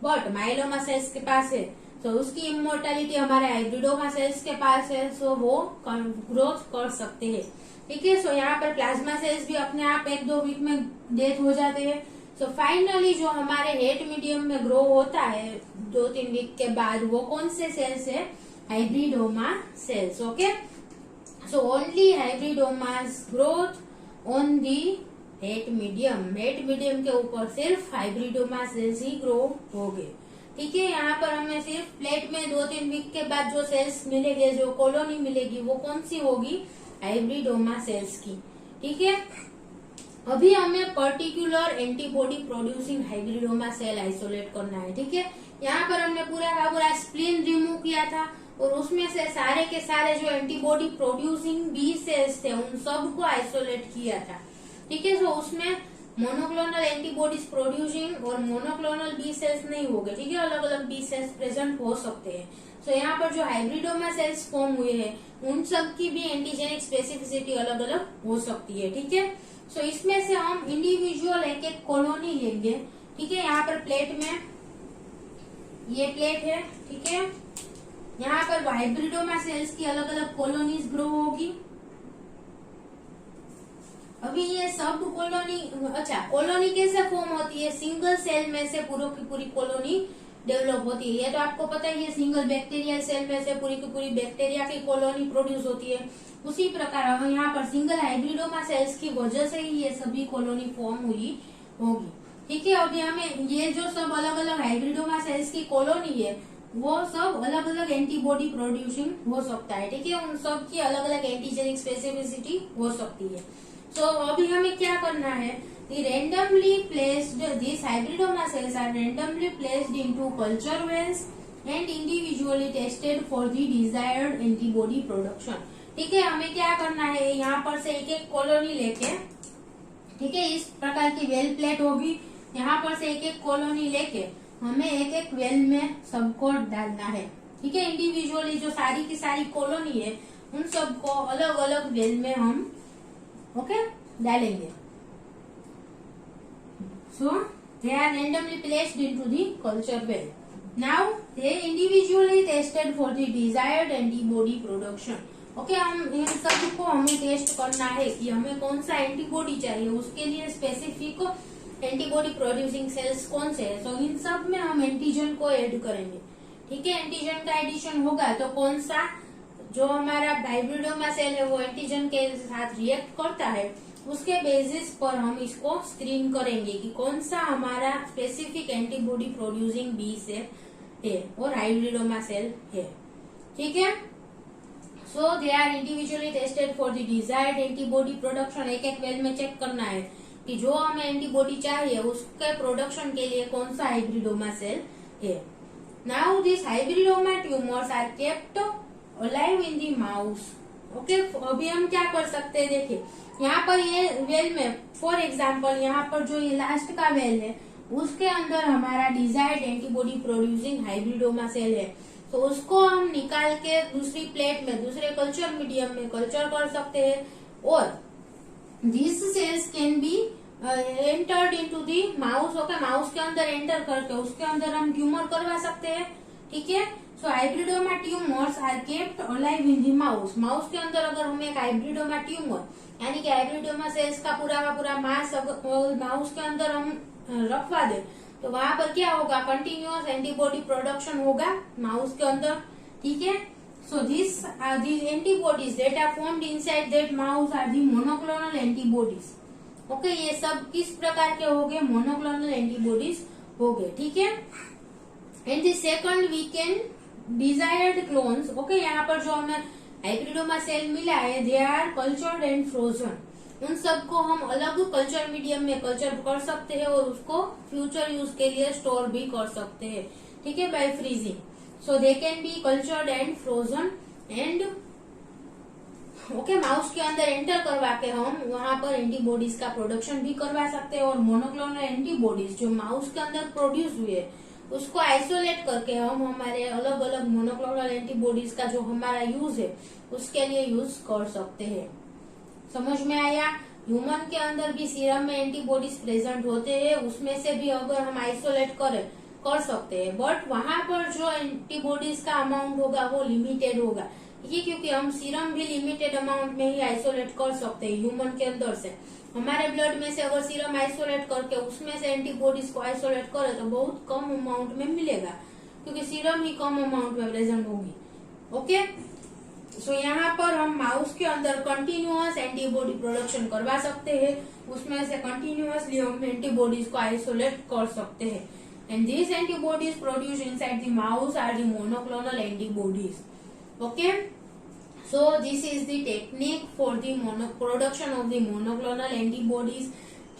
बट माइलोमा सेल्स के पास है, तो उसकी इमोर्टालिटी हमारे हाइब्रिडोमा सेल्स के पास है, सो वो ग्रोथ कर सकते हैं, ठीक है। सो यहाँ पर प्लाज्मा सेल्स भी अपने आप 1-2 वीक में डेथ हो जाते हैं। सो फाइनली जो हमारे हेट मीडियम में ग्रो होता है 2-3 वीक के बाद, वो कौन से सेल्स है, hybridoma cells, okay. So only hybridomas growth on the HAT medium के ऊपर सिर्फ हाइब्रिडोमा सेल्स ही ग्रो होंगे, ठीक है। यहाँ पर हमें सिर्फ प्लेट में 2-3 वीक के बाद जो सेल्स मिलेंगे, जो कॉलोनी मिलेगी, वो कौन सी होगी, हाइब्रिडोमा सेल्स की, ठीक है। अभी हमें particular antibody producing hybridoma cell isolate करना है, ठीक है। यहाँ पर हमने पूरा का पूरा स्प्लीन रिमूव किया था और उसमें से सारे के सारे जो एंटीबॉडी प्रोड्यूसिंग बी सेल्स थे उन सबको आइसोलेट किया था, ठीक है। सो उसमें मोनोक्लोनल एंटीबॉडीज प्रोड्यूसिंग और मोनोक्लोनल बी सेल्स नहीं हो गए, ठीक है, अलग अलग बी सेल्स प्रेजेंट हो सकते हैं। सो यहाँ पर जो हाइब्रिडोमा सेल्स फॉर्म हुए हैं उन सब की भी एंटीजेनिक स्पेसिफिसिटी अलग अलग हो सकती है, ठीक है। सो इसमें से हम इंडिविजुअल एक कॉलोनी लेंगे, ठीक है। यहाँ पर प्लेट में ये प्लेट है, ठीक है, यहाँ पर हाइब्रिडोमा सेल्स की अलग अलग कॉलोनीज ग्रो होगी। अभी ये सब कॉलोनी, अच्छा, कॉलोनी कैसे फॉर्म होती है, सिंगल सेल में से पूरी की पूरी कॉलोनी डेवलप होती है। ये तो आपको पता ही है, सिंगल बैक्टीरियल सेल में से पूरी की पूरी बैक्टीरिया की कॉलोनी प्रोड्यूस होती है। उसी प्रकार हम यहाँ पर सिंगल हाइब्रिडोमा सेल्स की वजह से ही ये सभी कॉलोनी फॉर्म हुई होगी, ठीक है। अभी हमें ये जो सब अलग अलग हाइब्रिडोमा सेल्स की कॉलोनी है वो सब अलग अलग एंटीबॉडी प्रोड्यूसिंग हो सकता है, ठीक है। उन सब की अलग अलग एंटीजेनिक स्पेसिफिसिटी हो सकती है। सो अभी हमें क्या करना है, randomly placed these hybridoma cells are randomly placed into culture wells and individually tested for the desired antibody production। ठीक है, हमें क्या करना है, यहाँ पर से एक एक कॉलोनी लेके, ठीक है, इस प्रकार की वेल प्लेट होगी, यहाँ पर से एक एक कॉलोनी लेके हमें एक एक वेल में सबको डालना है, ठीक है। इंडिविजुअली जो सारी की सारी कॉलोनी है उन सबको अलग अलग वेल में हम डालेंगे। So they are randomly placed into the culture well. Now they individually tested for the desired antibody production. Okay, हम इन सबको हमें टेस्ट करना है कि हमें कौन सा एंटीबॉडी चाहिए, उसके लिए स्पेसिफिक एंटीबॉडी प्रोड्यूसिंग सेल्स कौन से है। तो इन सब में हम एंटीजन को ऐड करेंगे, ठीक है। एंटीजन का एडिशन होगा तो कौन सा जो हमारा हाइब्रिडोमा सेल है वो एंटीजन के साथ रिएक्ट करता है, उसके बेसिस पर हम इसको स्क्रीन करेंगे कि कौन सा हमारा specific antibody producing B cell है और हाइब्रिडोमा सेल है, ठीक है। So they are individually tested for the desired antibody production. एक एक वेल में चेक करना है कि जो हमें एंटीबॉडी चाहिए उसके प्रोडक्शन के लिए कौन सा हाइब्रिडोमा सेल है। Now this hybridoma tumours are kept alive in the mouse. Okay, अभी हम क्या कर सकते हैं, देखिए यहाँ पर ये वेल में फॉर एग्जाम्पल यहाँ पर जो ये लास्ट का वेल है उसके अंदर हमारा desired antibody producing hybridoma cell है, तो उसको हम निकाल के दूसरी प्लेट में दूसरे कल्चर मीडियम में कल्चर कर सकते हैं और this cells can be entered into the mouse. Okay, mouse के अंदर एंटर करके उसके अंदर हम ट्यूमर करवा सकते हैं, ठीक है। So hybridoma tumours are kept alive in the mouse. Mouse के अंदर अगर हम एक हाइब्रिडोमा ट्यूमर यानी कि हाइब्रिडोमा सेल्स का पूरा मास माउस के अंदर हम रखवा दे तो वहां पर क्या होगा, कंटिन्यूअस एंटीबॉडी प्रोडक्शन होगा माउस के अंदर, ठीक है। So this are the antibodies that are formed inside that mouse are the monoclonal antibodies. Okay, ये सब किस प्रकार के हो गए, मोनोक्लोनल एंटीबॉडीज हो गए, ठीक है। And the second we can desired clones. Okay, यहाँ पर जो हमें हाइब्रिडोमा सेल मिला है they are cultured and frozen. उन सबको हम अलग कल्चर मीडियम में कल्चर कर सकते हैं और उसको फ्यूचर यूज के लिए स्टोर भी कर सकते हैं, ठीक है, by freezing. So they can be cultured and frozen and okay, mouse के अंदर एंटर करवा के हम वहां पर एंटीबॉडीज का प्रोडक्शन भी करवा सकते हैं और मोनोक्लोनल एंटीबॉडीज जो माउस के अंदर प्रोड्यूस हुए उसको आइसोलेट करके हम हमारे अलग अलग मोनोक्लोनल एंटीबॉडीज का जो हमारा यूज है उसके लिए यूज कर सकते हैं। समझ में आया? ह्यूमन के अंदर भी सीरम में एंटीबॉडीज प्रेजेंट होते हैं, उसमें से भी अगर हम आइसोलेट कर सकते हैं, बट वहां पर जो एंटीबॉडीज का अमाउंट होगा वो लिमिटेड होगा, ये क्योंकि हम सीरम भी लिमिटेड अमाउंट में ही आइसोलेट कर सकते हैं ह्यूमन के अंदर से। हमारे ब्लड में से अगर सीरम आइसोलेट करके उसमें से एंटीबॉडीज को आइसोलेट करे तो बहुत कम अमाउंट में मिलेगा क्योंकि सीरम ही कम अमाउंट में प्रेजेंट होगी। ओके, सो यहाँ पर हम माउस के अंदर कंटिन्यूअस एंटीबॉडी प्रोडक्शन करवा सकते हैं, उसमें से कंटिन्यूअसली हम एंटीबॉडीज को आइसोलेट कर सकते हैं and this antibodies produce inside the mouse are the monoclonal antibodies. Okay, so this is the technique for the production of the monoclonal antibodies।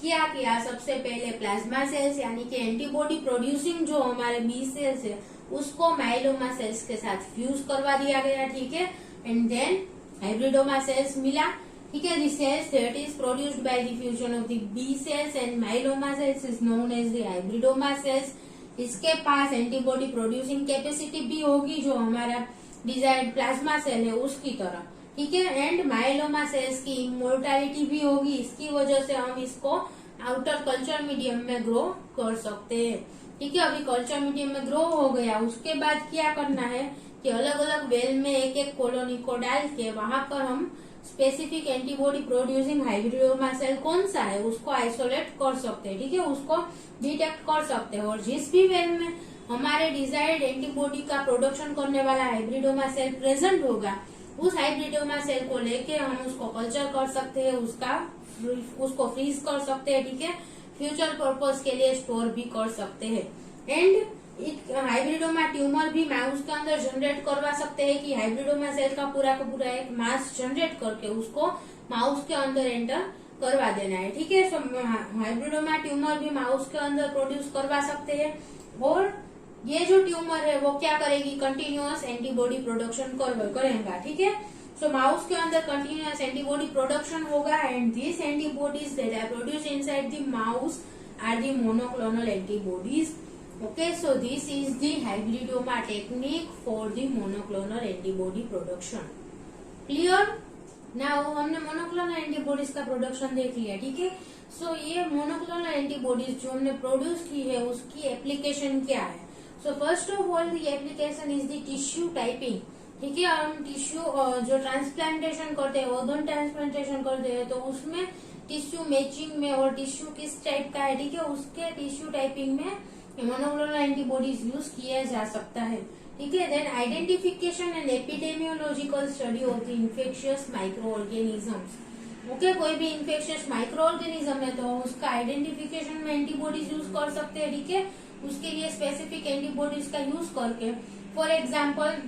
किया सबसे पहले प्लाज्मा सेल्स यानी कि एंटीबॉडी प्रोड्यूसिंग जो हमारे बी सेल्स है उसको माइलोमा सेल्स के साथ फ्यूज करवा दिया गया, ठीक है। एंड देन हाइब्रिडोमा सेल्स मिला, ठीक है। The cells that is produced by the fusion of the B cells and myeloma cells is known as the hybridoma cells. इसके पास एंटीबॉडी प्रोड्यूसिंग कैपेसिटी भी होगी जो हमारा डिजायर्ड प्लाज्मा सेल है उसकी तरह, ठीक है। एंड माइलोमा सेल्स की इमोर्टैलिटी भी होगी, इसकी वजह से हम इसको आउटर कल्चर मीडियम में ग्रो कर सकते हैं, ठीक है। अभी कल्चर मीडियम में ग्रो हो गया, उसके बाद क्या करना है कि अलग अलग वेल में एक एक कॉलोनी को डाल के वहां पर हम specific antibody producing hybridoma cell कौन सा है उसको आइसोलेट कर सकते हैं, ठीक है, उसको डिटेक्ट कर सकते हैं और जिस भी वेल में हमारे डिजायर्ड एंटीबॉडी का प्रोडक्शन करने वाला हाइब्रिडोमा सेल प्रेजेंट होगा उस हाइब्रिडोमा सेल को लेके हम उसको कल्चर कर सकते हैं, उसको फ्रीज कर सकते हैं, ठीक है, फ्यूचर पर्पस के लिए स्टोर भी कर सकते हैं। एंड हाइब्रिडोमा ट्यूमर भी माउस के अंदर जनरेट करवा सकते हैं कि हाइब्रिडोमा सेल का पूरा एक मास जनरेट करके उसको माउस के अंदर एंटर करवा देना है। ठीक है, हाइब्रिडोमा ट्यूमर भी माउस के अंदर प्रोड्यूस करवा सकते हैं और ये जो ट्यूमर है वो क्या करेगी, कंटिन्यूअस एंटीबॉडी प्रोडक्शन करेगा। ठीक है, सो माउस के अंदर कंटिन्यूअस एंटीबॉडी प्रोडक्शन होगा and this antibodies that are produced inside the mouse are the monoclonal antibodies. Okay, so this is the hybridoma technique for the monoclonal antibody production. Clear? Now हमने monoclonal antibodies का production देख लिया। ठीक है, सो ये monoclonal antibodies जो हमने produce की है उसकी एप्लीकेशन क्या है। So first of all the application is the tissue typing. ठीक है, हम टिश्यू जो ट्रांसप्लांटेशन करते हैं, ऑर्गन ट्रांसप्लांटेशन करते हैं, तो उसमें टिश्यू मैचिंग में और टिश्यू किस टाइप का है, ठीक है, उसके टिश्यू टाइपिंग में मोनोक्लोनल एंटीबॉडीज यूज किया जा सकता है। ठीक है, then identification and epidemiological study of the infectious micro organisms. Okay, कोई भी इन्फेक्शियस माइक्रो ऑर्गेनिज्म है तो उसका आइडेंटिफिकेशन में एंटीबॉडीज यूज कर सकते हैं। ठीक है, उसके लिए स्पेसिफिक एंटीबॉडीज का यूज करके, फॉर एग्जाम्पल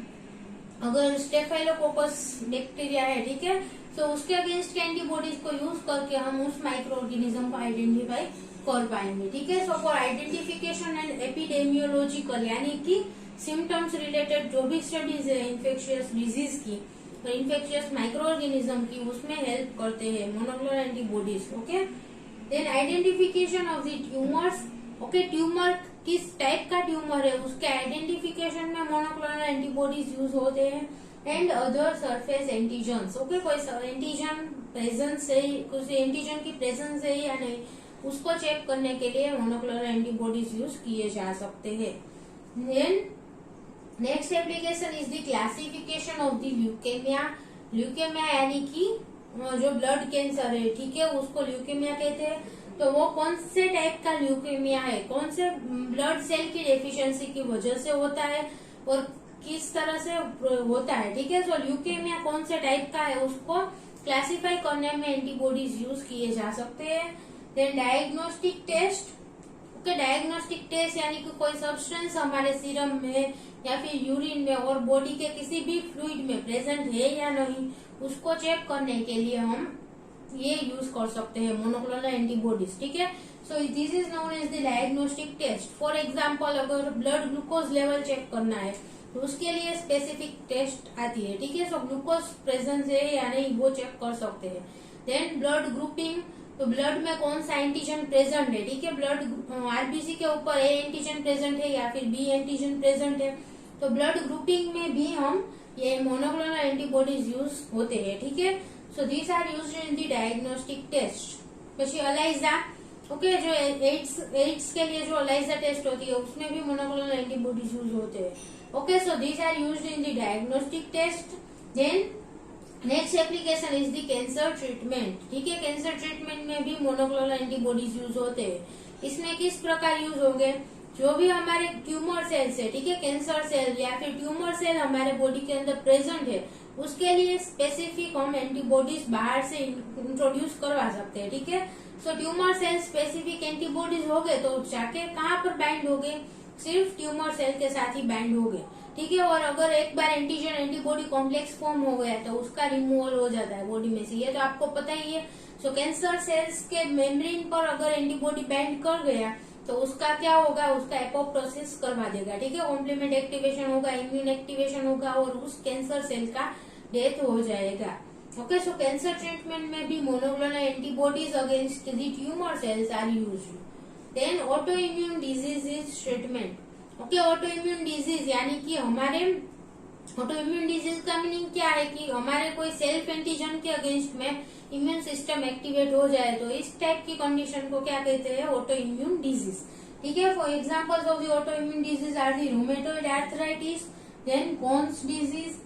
अगर स्टेफाइलोकोकस बैक्टीरिया है, ठीक है, तो उसके अगेंस्ट के एंटीबॉडीज को यूज करके हम उस माइक्रो ऑर्गेनिज्म को आइडेंटिफाई कर पाएंगे। ठीक है, so for identification and epidemiological यानी कि सिम्टम्स रिलेटेड जो भी स्टडीज है इन्फेक्शियस डिजीज की और इन्फेक्शियस माइक्रो ऑर्गेनिज्म की, उसमें हेल्प करते हैं monoclonal antibodies. Okay, then identification of the tumours. Okay, tumour किस टाइप का ट्यूमर है उसके आइडेंटिफिकेशन में मोनोक्लोनल एंटीबॉडीज यूज होते हैं and other surface antigens. Okay, कोई एंटीजन प्रेजेंस है, कुछ एंटीजन की प्रेजेंस है या नहीं, उसको चेक करने के लिए मोनोक्लोनल एंटीबॉडीज यूज किए जा सकते हैं। Then next application is the classification of the leukaemia. Leukaemia यानी कि जो ब्लड कैंसर है, ठीक है, उसको ल्यूकेमिया कहते हैं। तो वो कौन से टाइप का ल्यूकेमिया है, कौन से ब्लड सेल की डेफिशिएंसी की वजह से होता है और किस तरह से होता है। ठीक है, सो ल्यूकेमिया कौन से टाइप का है उसको क्लासिफाई करने में एंटीबॉडीज यूज किए जा सकते हैं। Then diagnostic test. Okay, diagnostic test यानी कि कोई सब्सटेंस हमारे सीरम में या फिर यूरिन में और बॉडी के किसी भी फ्लूइड में प्रेजेंट है या नहीं, उसको चेक करने के लिए हम ये यूज कर सकते हैं मोनोक्लोनल एंटीबॉडीज। ठीक है, so this is known as the diagnostic test. For example अगर ब्लड ग्लूकोज लेवल चेक करना है तो उसके लिए स्पेसिफिक टेस्ट आती है। ठीक है, सो ग्लूकोज प्रेजेंस है या नहीं वो चेक कर सकते हैं। देन ब्लड ग्रुपिंग, तो ब्लड में कौन सा एंटीजन प्रेजेंट है। ठीक है, ब्लड आरबीसी के ऊपर ए एंटीजन प्रेजेंट है या फिर बी एंटीजन प्रेजेंट है, तो ब्लड ग्रुपिंग में भी हम ये मोनोक्लोनल एंटीबॉडीज यूज होते हैं। ठीक है, so these are used in the diagnostic test. પછી अलाइजा। ओके, जो एड्स के लिए जो अलाइजा टेस्ट होती है उसमें भी मोनोक्लोनल एंटीबॉडीज यूज होते हैं। Okay, so these are used in the diagnostic test. Then next application is the cancer treatment. ठीक है, कैंसर ट्रीटमेंट में भी मोनोक्लोनल एंटीबॉडीज यूज होते हैं। इसमें किस प्रकार यूज होंगे, जो भी हमारे ट्यूमर सेल्स है, ठीक है, कैंसर सेल या फिर ट्यूमर सेल हमारे बॉडी के अंदर प्रेजेंट है, उसके लिए स्पेसिफिक हम एंटीबॉडीज बाहर से इंट्रोड्यूस करवा सकते हैं। ठीक है, सो ट्यूमर सेल स्पेसिफिक एंटीबॉडीज हो गए तो जाके कहाँ पर बाइंड हो गए, सिर्फ ट्यूमर सेल के साथ ही बाइंड हो गए। ठीक है, और अगर एक बार एंटीजन एंटीबॉडी कॉम्प्लेक्स फॉर्म हो गया तो उसका रिमूवल हो जाता है बॉडी में से, ये तो आपको पता ही है। सो कैंसर सेल्स के मेम्ब्रेन पर अगर एंटीबॉडी बाइंड कर गया तो उसका क्या होगा, उसका एपोप्टोसिस करवा देगा। ठीक है, कॉम्प्लीमेंट एक्टिवेशन होगा, इम्यून एक्टिवेशन होगा और उस कैंसर सेल का डेथ हो जाएगा। ओके, सो कैंसर ट्रीटमेंट में भी monoclonal antibodies against the tumour cells are used. Then auto immune disease treatment. Okay, auto immune disease यानी कि हमारे ऑटो इम्यून डिजीज का मीनिंग क्या है कि हमारे कोई सेल्फ एंटीजन के अगेंस्ट में इम्यून सिस्टम एक्टिवेट हो जाए तो इस टाइप की कंडीशन को क्या कहते हैं, ऑटो इम्यून डिजीज। ठीक है, for examples of the auto immune disease are the rheumatoid arthritis, then Crohn's disease,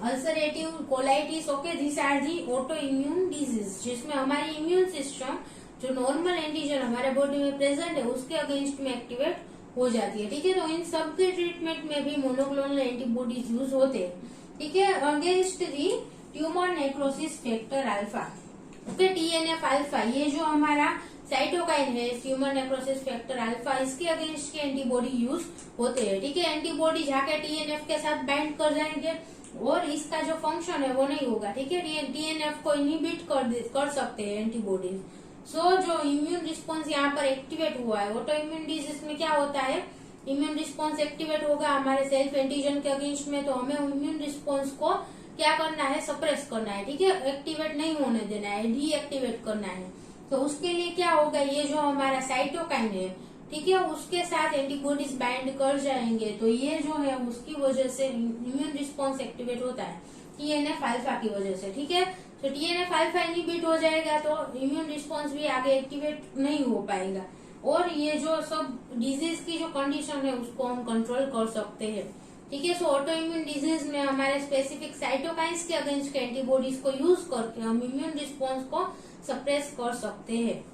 ulcerative colitis. Okay, this are the auto immune disease जिसमें हमारी इम्यून सिस्टम जो नॉर्मल एंटीजन हमारे बॉडी में present है उसके against में एक्टिवेट हो जाती है। ठीक है, तो इन सब के ट्रीटमेंट में भी मोनोक्लोनल एंटीबॉडीज यूज होते हैं। ठीक है, against the tumour necrosis factor alpha. Okay, TNF alpha, ये जो हमारा साइटोकाइन है, ट्यूमर नेक्रोसिस फैक्टर अल्फा, इसके अगेंस्ट के एंटीबॉडी यूज होते हैं। ठीक है, एंटीबॉडी जाके टीएनएफ के साथ बाइंड कर जाएंगे और इसका जो फंक्शन है वो नहीं होगा। ठीक है, टीएनएफ को इनहिबिट कर सकते हैं एंटीबॉडीज। सो जो इम्यून रिस्पॉन्स यहाँ पर एक्टिवेट हुआ है, ऑटो इम्यून डिजीज में क्या होता है, इम्यून रिस्पॉन्स एक्टिवेट होगा हमारे सेल्फ एंटीजन के अगेंस्ट में, तो हमें इम्यून रिस्पॉन्स को क्या करना है, सप्रेस करना है। ठीक है, एक्टिवेट नहीं होने देना है, डीएक्टिवेट करना है। तो उसके लिए क्या होगा, ये जो हमारा साइटोकाइन है, ठीक है, उसके साथ एंटीबॉडीज बाइंड कर जाएंगे, तो ये जो है उसकी वजह से इम्यून रिस्पॉन्स एक्टिवेट होता है टीएनएफ अल्फा की वजह से। ठीक है, तो टीएनएफ अल्फा इनहिबिट हो जाएगा तो इम्यून रिस्पॉन्स भी आगे एक्टिवेट नहीं हो पाएगा और ये जो सब डिजीज की जो कंडीशन है उसको हम कंट्रोल कर सकते हैं। ठीक है, सो ऑटो इम्यून डिजीज में हमारे स्पेसिफिक साइटोकाइंस के अगेंस्ट के एंटीबॉडीज को यूज करके हम इम्यून रिस्पॉन्स को सप्रेस कर सकते हैं।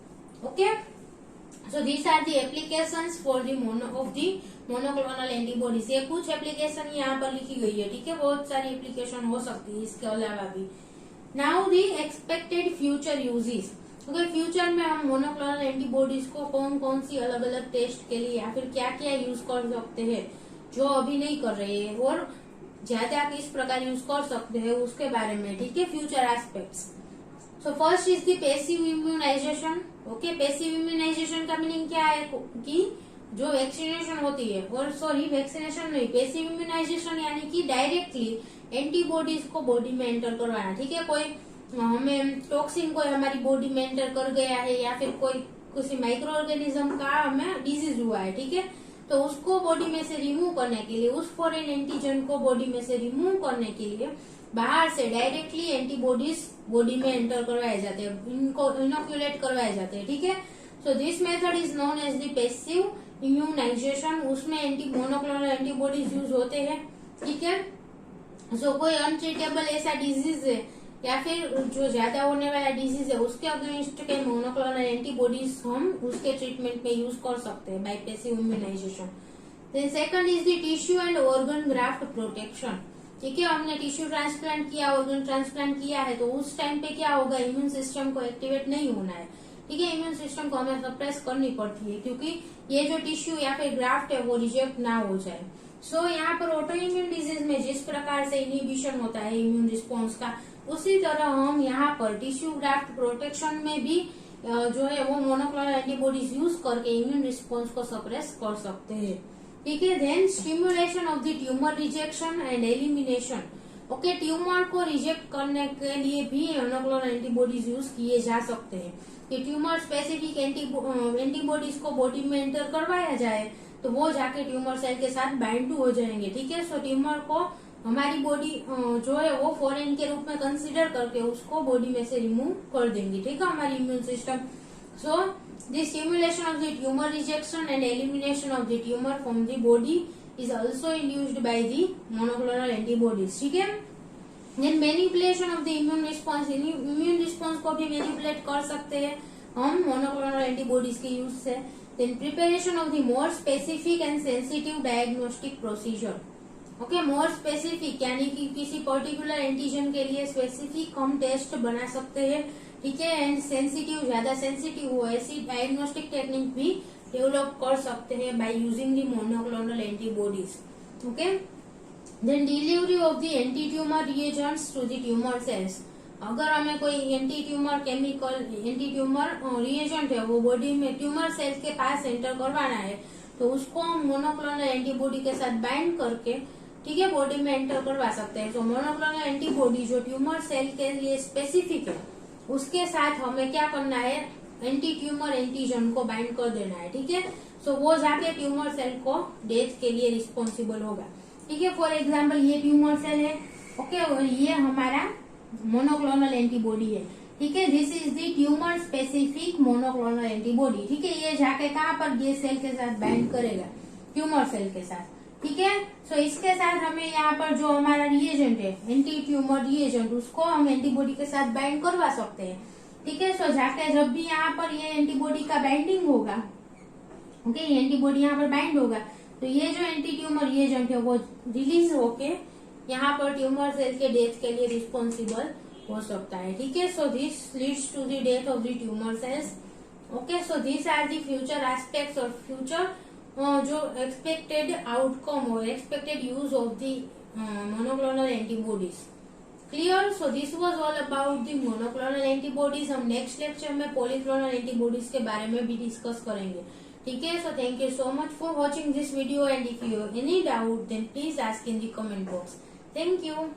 Okay, so these are the applications for the monoclonal antibodies. ये कुछ एप्लीकेशन यहाँ पर लिखी गई है। ठीक है, बहुत सारी एप्लीकेशन हो सकती है इसके अलावा भी। Now the expected future uses. अगर फ्यूचर में हम मोनोक्लोनल एंटीबॉडीज को कौन कौन सी अलग अलग टेस्ट के लिए या फिर क्या क्या यूज कर सकते हैं जो अभी नहीं कर रहे हैं और ज्यादा किस प्रकार यूज कर सकते हैं उसके बारे में। ठीक है, future aspects. So first is the passive immunisation. Okay, passive immunisation का मीनिंग क्या है कि जो वैक्सीनेशन होती है, और सॉरी वैक्सीनेशन नहीं, पैसिव इम्यूनाइजेशन यानी कि डायरेक्टली एंटीबॉडीज को बॉडी में एंटर करवाना। ठीक है, कोई हमें टॉक्सिन कोई हमारी बॉडी में एंटर कर गया है या फिर कोई किसी माइक्रो ऑर्गेनिज्म का हमें डिजीज हुआ है, ठीक है, तो उसको बॉडी में से रिमूव करने के लिए, उस फॉरेन एंटीजन को बॉडी में से रिमूव करने के लिए बाहर से डायरेक्टली एंटीबॉडीज बॉडी में एंटर करवाए जाते हैं, इनको इनोक्यूलेट करवाए जाते हैं। ठीक है, so this method is known as the passive immunisation. उसमें मोनोक्लोनल एंटीबॉडीज यूज होते हैं। ठीक है, सो कोई अनट्रीटेबल ऐसा डिजीज है या फिर जो ज्यादा होने वाला डिजीज है उसके अगेंस्ट के मोनोक्लोनल एंटीबॉडीज हम उसके ट्रीटमेंट में यूज कर सकते हैं by passive immunisation. Then second is the tissue and organ graft protection. ठीक है, हमने टिश्यू ट्रांसप्लांट किया, ऑर्गन ट्रांसप्लांट किया है, तो उस टाइम पे क्या होगा, इम्यून सिस्टम को एक्टिवेट नहीं होना है। ठीक है, इम्यून सिस्टम को हमें सप्रेस करनी पड़ती है क्योंकि ये जो टिश्यू या फिर ग्राफ्ट है वो रिजेक्ट ना हो जाए। सो यहाँ पर ऑटो इम्यून डिजीज में जिस प्रकार से इनहिबिशन होता है इम्यून रिस्पॉन्स का, उसी तरह हम यहाँ पर टिश्यू ग्राफ्ट प्रोटेक्शन में भी जो है वो मोनोक्लोनल एंटीबॉडीज यूज करके इम्यून रिस्पॉन्स को सप्रेस कर सकते हैं। ठीक है, then stimulation of the tumour rejection and elimination. Okay, tumour को रिजेक्ट करने के लिए भी मोनोक्लोनल एंटीबॉडीज यूज किए जा सकते हैं कि ट्यूमर स्पेसिफिक एंटीबॉडीज को बॉडी में एंटर करवाया जाए तो वो जाके ट्यूमर सेल के साथ बाइंड हो जाएंगे। ठीक है, सो ट्यूमर को हमारी बॉडी जो है वो फॉरेन के रूप में कंसीडर करके उसको बॉडी में से रिमूव कर देंगी। ठीक है, हमारी immune system. So the stimulation of the tumour rejection and elimination of the tumour from the body is also induced by the monoclonal antibodies. ठीक है, then manipulation of the immune response. Immune response को भी manipulate कर सकते हैं हम monoclonal antibodies के use से। Then preparation of the more specific and sensitive diagnostic procedure. Okay, more specific यानी कि किसी पर्टिकुलर एंटीजन के लिए स्पेसिफिक हम टेस्ट बना सकते हैं। ठीक है, एंड सेंसिटिव, ज्यादा सेंसिटिव हो ऐसी डायग्नोस्टिक टेक्निक भी डेवलप कर सकते हैं by using the monoclonal antibodies. Okay, then delivery of the anti tumour reagents to the tumour cells. अगर हमें कोई anti tumour chemical, anti tumour reagent है वो बॉडी में ट्यूमर सेल्स के पास एंटर करवाना है तो उसको हम मोनोक्लोनल एंटीबॉडी के साथ बाइंड करके, ठीक है, बॉडी में एंटर करवा सकते हैं। तो मोनोक्लोनल एंटीबॉडी जो ट्यूमर सेल के लिए स्पेसिफिक है उसके साथ हमें क्या करना है, एंटी ट्यूमर एंटीजन को बाइंड कर देना है। ठीक है, सो वो जाके ट्यूमर सेल को डेथ के लिए रिस्पॉन्सिबल होगा। ठीक है, फॉर एग्जाम्पल ये ट्यूमर सेल है, ओके, और ये हमारा मोनोक्लोनल एंटीबॉडी है। ठीक है, this is the tumour specific monoclonal antibody. ठीक है, ये जाके कहाँ पर ये सेल के साथ बाइंड करेगा, ट्यूमर सेल के साथ। ठीक है, सो इसके साथ हमें यहाँ पर जो हमारा रिएजेंट है एंटी ट्यूमर रिएजेंट, उसको हम एंटीबॉडी के साथ बाइंड करवा सकते हैं। ठीक है, सो जाके जब भी यहाँ पर ये एंटीबॉडी का बाइंडिंग होगा, ओके, एंटीबॉडी यहाँ पर बाइंड होगा तो ये जो एंटी ट्यूमर रिएजेंट है वो रिलीज होके यहाँ पर ट्यूमर सेल के डेथ के लिए रिस्पॉन्सिबल हो सकता है। ठीक है, so this leads to the death of the tumour cells. Okay, so these are the future aspects और फ्यूचर जो एक्सपेक्टेड आउटकम और expected use of the monoclonal antibodies. Clear? So this was all about the monoclonal antibodies. हम next lecture में polyclonal antibodies के बारे में भी discuss करेंगे। ठीक है, so thank you so much for watching this video and if you have any doubt then please ask in the comment box. Thank you.